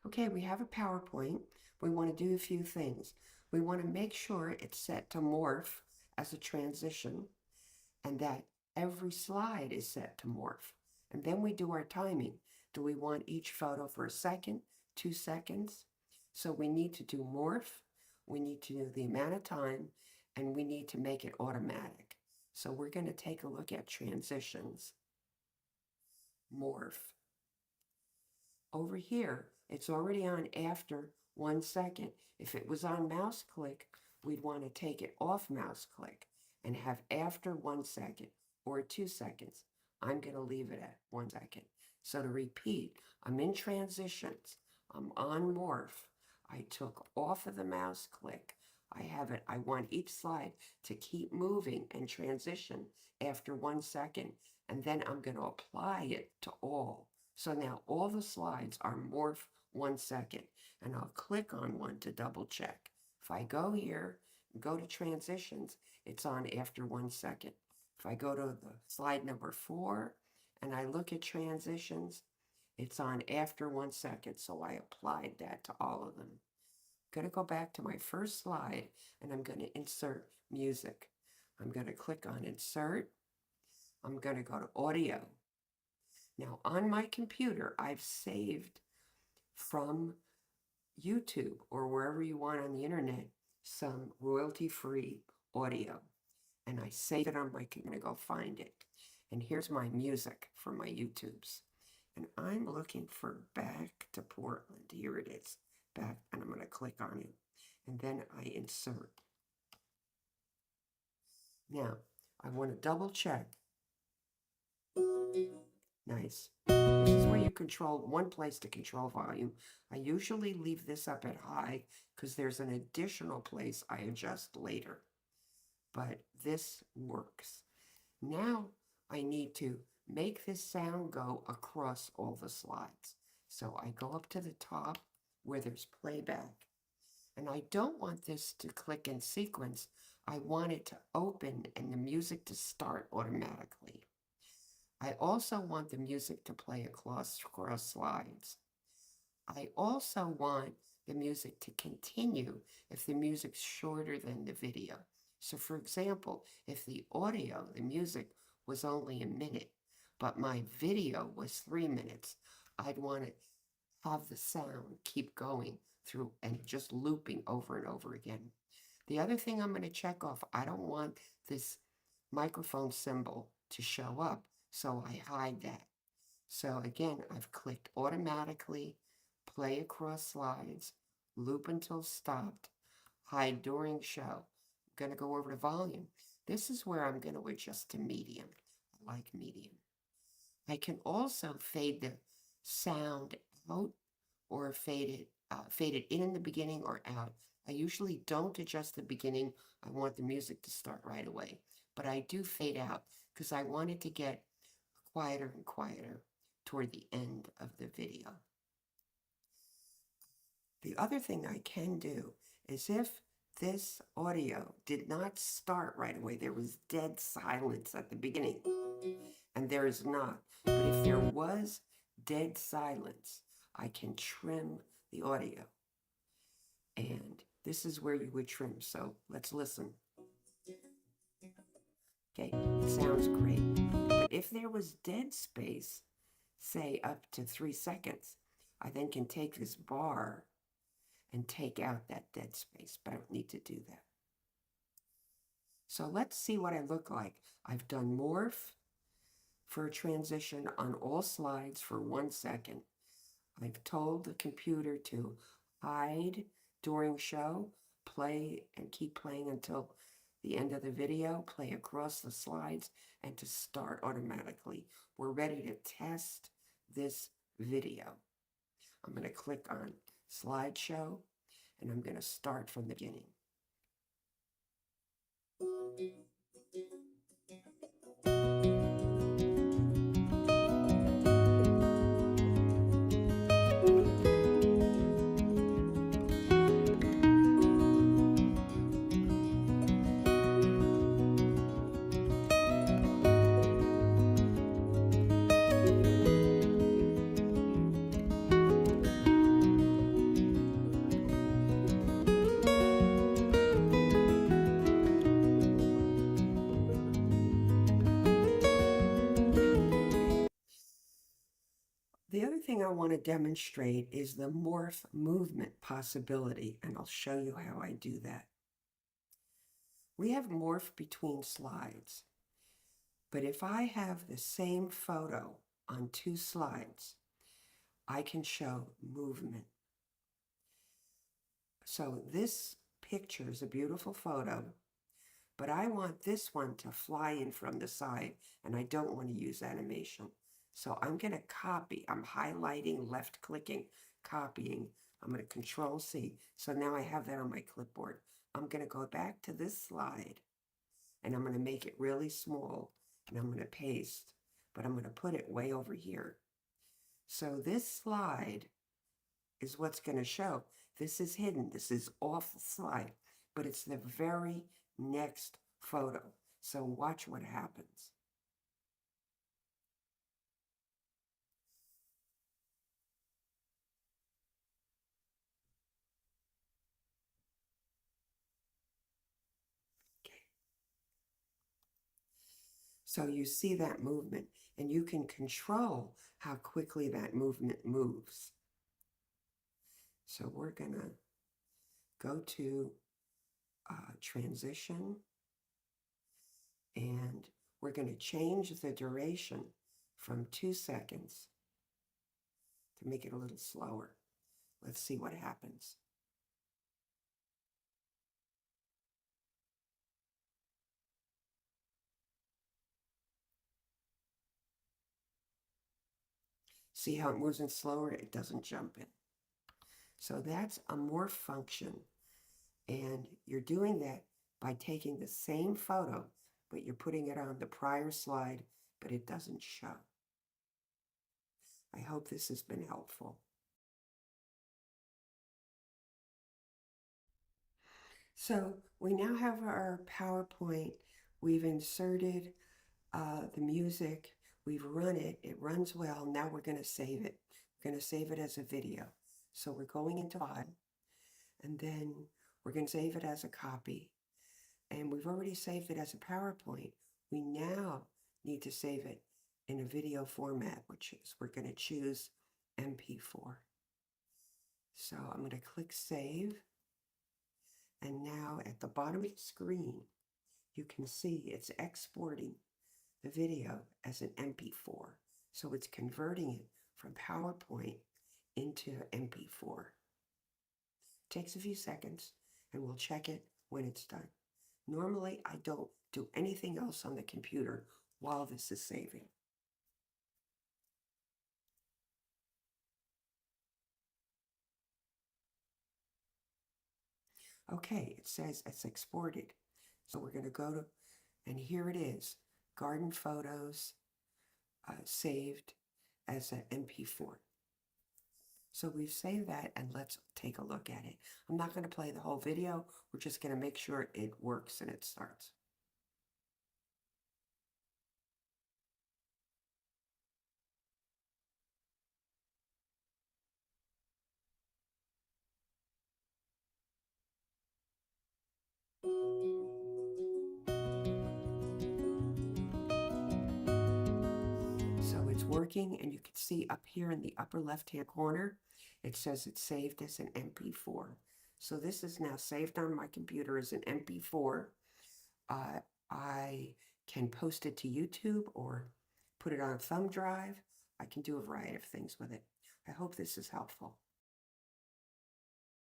Okay, we have a PowerPoint. We want to do a few things. We want to make sure it's set to morph as a transition and that every slide is set to morph. And then we do our timing. Do we want each photo for a second, 2 seconds? So we need to do morph, we need to do the amount of time, and we need to make it automatic. So we're going to take a look at transitions. Morph. Over here, it's already on after 1 second. If it was on mouse click, we'd want to take it off mouse click and have after 1 second or 2 seconds. I'm going to leave it at 1 second. So to repeat, I'm in transitions. I'm on morph. I took off of the mouse click. I want each slide to keep moving and transition after 1 second. And then I'm going to apply it to all. So now all the slides are morph 1 second, and I'll click on one to double check. If I go here, go to transitions, it's on after 1 second. If I go to the slide number 4 and I look at transitions, it's on after 1 second. So I applied that to all of them. I'm going to go back to my first slide and I'm going to insert music. I'm going to click on insert. I'm going to go to audio. Now on my computer, I've saved from YouTube or wherever you want on the internet some royalty-free audio. And I save it on my computer. I'm going to go find it. And here's my music for my YouTubes. And I'm looking for Back to Portland. Here it is. Back, and I'm going to click on it. And then I insert. Now, I want to double check. Nice. This is where you control one place to control volume. I usually leave this up at high because there's an additional place I adjust later. But this works. Now I need to make this sound go across all the slides. So I go up to the top where there's playback. And I don't want this to click in sequence. I want it to open and the music to start automatically. I also want the music to play across slides. I also want the music to continue if the music's shorter than the video. So for example, if the audio, the music, was only a minute, but my video was 3 minutes, I'd want to have the sound keep going through and just looping over and over again. The other thing I'm going to check off, I don't want this microphone symbol to show up. So I hide that. So again, I've clicked automatically, play across slides, loop until stopped, hide during show. I'm going to go over to volume. This is where I'm going to adjust to medium. I like medium. I can also fade the sound out or fade it in the beginning or out. I usually don't adjust the beginning. I want the music to start right away. But I do fade out because I want it to get quieter and quieter toward the end of the video. The other thing I can do is if this audio did not start right away, there was dead silence at the beginning, and there is not. But if there was dead silence, I can trim the audio. And this is where you would trim. So let's listen. Okay, it sounds great. But if there was dead space, say up to 3 seconds, I then can take this bar and take out that dead space, but I don't need to do that. So let's see what I look like. I've done morph for a transition on all slides for 1 second. I've told the computer to hide during show, play and keep playing until the end of the video, play across the slides, and to start automatically. We're ready to test this video. I'm going to click on slideshow, and I'm going to start from the beginning. The other thing I want to demonstrate is the morph movement possibility, and I'll show you how I do that. We have morph between slides, but if I have the same photo on two slides, I can show movement. So this picture is a beautiful photo, but I want this one to fly in from the side, and I don't want to use animation. So I'm going to copy. I'm highlighting, left-clicking, copying. I'm going to Control-C. So now I have that on my clipboard. I'm going to go back to this slide, and I'm going to make it really small, and I'm going to paste, but I'm going to put it way over here. So this slide is what's going to show. This is hidden. This is off the slide, but it's the very next photo. So watch what happens. Okay. So you see that movement, and you can control how quickly that movement moves. So we're going to go to transition, and we're going to change the duration from 2 seconds to make it a little slower. Let's see what happens. See how it moves in slower? It doesn't jump in. So that's a morph function. And you're doing that by taking the same photo, but you're putting it on the prior slide, but it doesn't show. I hope this has been helpful. So we now have our PowerPoint. We've inserted the music. We've run it. It runs well. Now we're going to save it. We're going to save it as a video. So we're going into File, and then we're going to save it as a copy. And we've already saved it as a PowerPoint. We now need to save it in a video format, which is we're going to choose MP4. So I'm going to click Save. And now at the bottom of the screen, you can see it's exporting the video as an MP4. So it's converting it from PowerPoint into MP4. Takes a few seconds, and we'll check it when it's done. Normally, I don't do anything else on the computer while this is saving. Okay, it says it's exported. So we're going to go to, and here it is, garden photos saved as an MP4. So we've saved that, and let's take a look at it. I'm not going to play the whole video. We're just going to make sure it works and it starts. So it's working, and you can see up here in the upper left-hand corner, it says it's saved as an MP4. So this is now saved on my computer as an MP4. I can post it to YouTube or put it on a thumb drive. I can do a variety of things with it. I hope this is helpful.